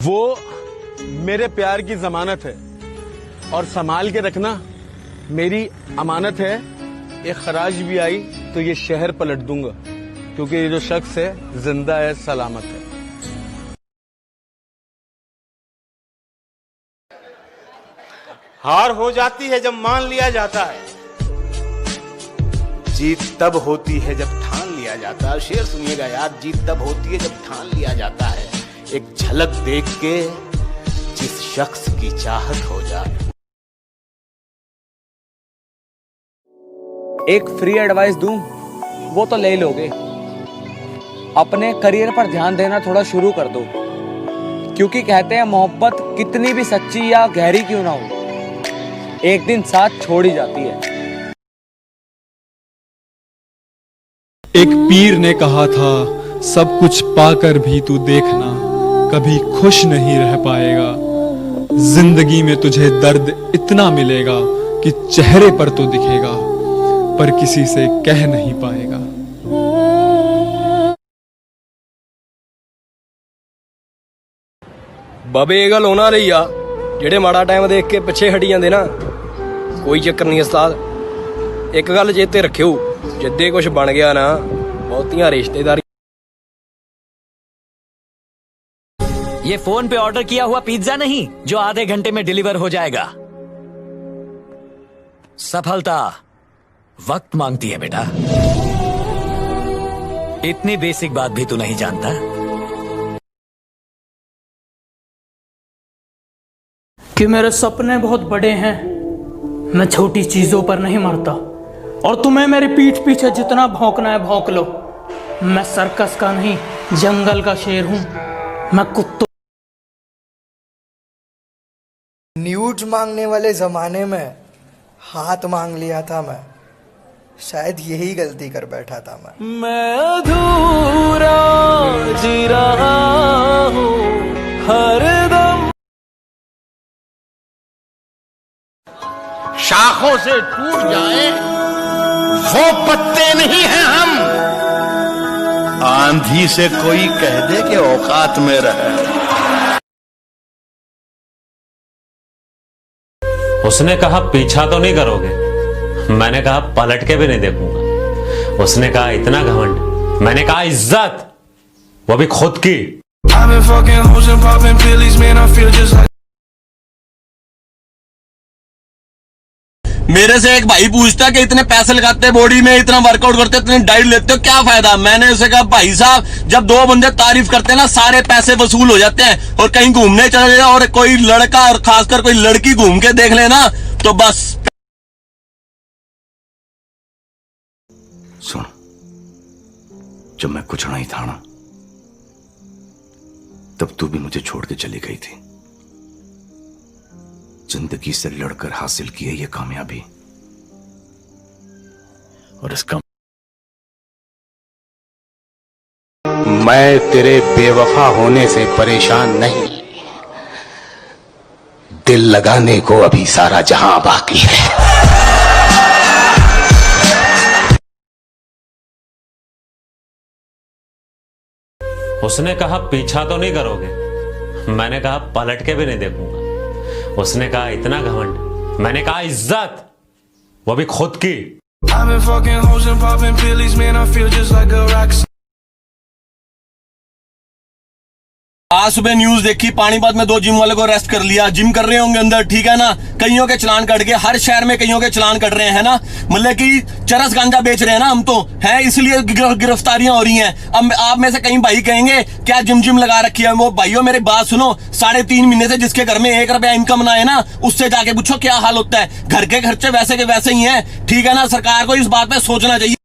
वो मेरे प्यार की जमानत है और संभाल के रखना मेरी अमानत है। एक खराज भी आई तो ये शहर पलट दूंगा, क्योंकि ये जो शख्स है जिंदा है, सलामत है। हार हो जाती है जब मान लिया जाता है, जीत तब होती है जब ठान लिया जाता है। शेर सुनिएगा यार, जीत तब होती है जब ठान लिया जाता है। एक झलक देख के जिस शख्स की चाहत हो जाए। एक फ्री एडवाइस दूं, वो तो ले लोगे। अपने करियर पर ध्यान देना थोड़ा शुरू कर दो, क्योंकि कहते हैं मोहब्बत कितनी भी सच्ची या गहरी क्यों ना हो, एक दिन साथ छोड़ ही जाती है। एक पीर ने कहा था, सब कुछ पाकर भी तू देखना, कभी खुश नहीं रह पाएगा। जिंदगी में तुझे दर्द इतना मिलेगा कि चेहरे पर तो दिखेगा, पर किसी से कह नहीं पाएगा। बाबे ये गल होना रही आ, जेड़े माड़ा टाइम देख के पिछे हटी जांदे ना, कोई चक्कर नहीं उस्ताद। एक गल चेते रखियो, जिद्दे कुछ बन गया ना, बहुतियां रिश्तेदारी। ये फोन पे ऑर्डर किया हुआ पिज्जा नहीं जो आधे घंटे में डिलीवर हो जाएगा। सफलता वक्त मांगती है बेटा। इतनी बेसिक बात भी तू नहीं जानता। कि मेरे सपने बहुत बड़े हैं, मैं छोटी चीजों पर नहीं मरता। और तुम्हें मेरी पीठ पीछे जितना भौंकना है भौंक लो। मैं सर्कस का नहीं, जंगल का शेर हूं। मैं कुत्तों न्यूड मांगने वाले जमाने में हाथ मांग लिया था मैं, शायद यही गलती कर बैठा था मैं अधूरा जी रहा हूं हरदम। शाखों से टूट जाए वो पत्ते नहीं हैं हम। आंधी से कोई कह दे कि औकात में रहे। उसने कहा पीछा तो नहीं करोगे, मैंने कहा पलट के भी नहीं देखूंगा। उसने कहा इतना घमंड, मैंने कहा इज्जत, वो भी खुद की। मेरे से एक भाई पूछता कि इतने पैसे लगाते बॉडी में, इतना वर्कआउट करते, इतनी डाइट लेते हो, क्या फायदा? मैंने उसे कहा भाई साहब, जब दो बंदे तारीफ करते हैं ना, सारे पैसे वसूल हो जाते हैं। और कहीं घूमने चले जाए और कोई लड़का और खासकर कोई लड़की घूम के देख लेना तो बस। सुन, जब मैं कुछ नहीं था ना, तब तू भी मुझे छोड़ के चली गई थी। जिंदगी से लड़कर हासिल की है ये कामयाबी, और इसका मैं तेरे बेवफा होने से परेशान नहीं, दिल लगाने को अभी सारा जहां बाकी है। उसने कहा पीछा तो नहीं करोगे, मैंने कहा पलट के भी नहीं देखूंगा। उसने कहा इतना घमंड, मैंने कहा इज्जत, वो भी खुद की। आज सुबह न्यूज देखी, पानीपत में 2 जिम वाले को अरेस्ट कर लिया। जिम कर रहे होंगे अंदर, ठीक है ना। कईयों के चलान कट गए, हर शहर में कईयों के चलान कट रहे हैं ना। मतलब कि चरस गांजा बेच रहे हैं ना हम तो, है इसलिए गिरफ्तारियां हो रही हैं। अब आप में से कई भाई कहेंगे क्या जिम लगा रखी है। वो भाइयों मेरी बात सुनो, 3.5 महीने से जिसके घर में 1 रुपया इनकम ना है ना, उससे जाके पूछो क्या हाल होता है। घर के खर्चे वैसे के वैसे ही हैं, ठीक है ना। सरकार को इस बात पे सोचना चाहिए।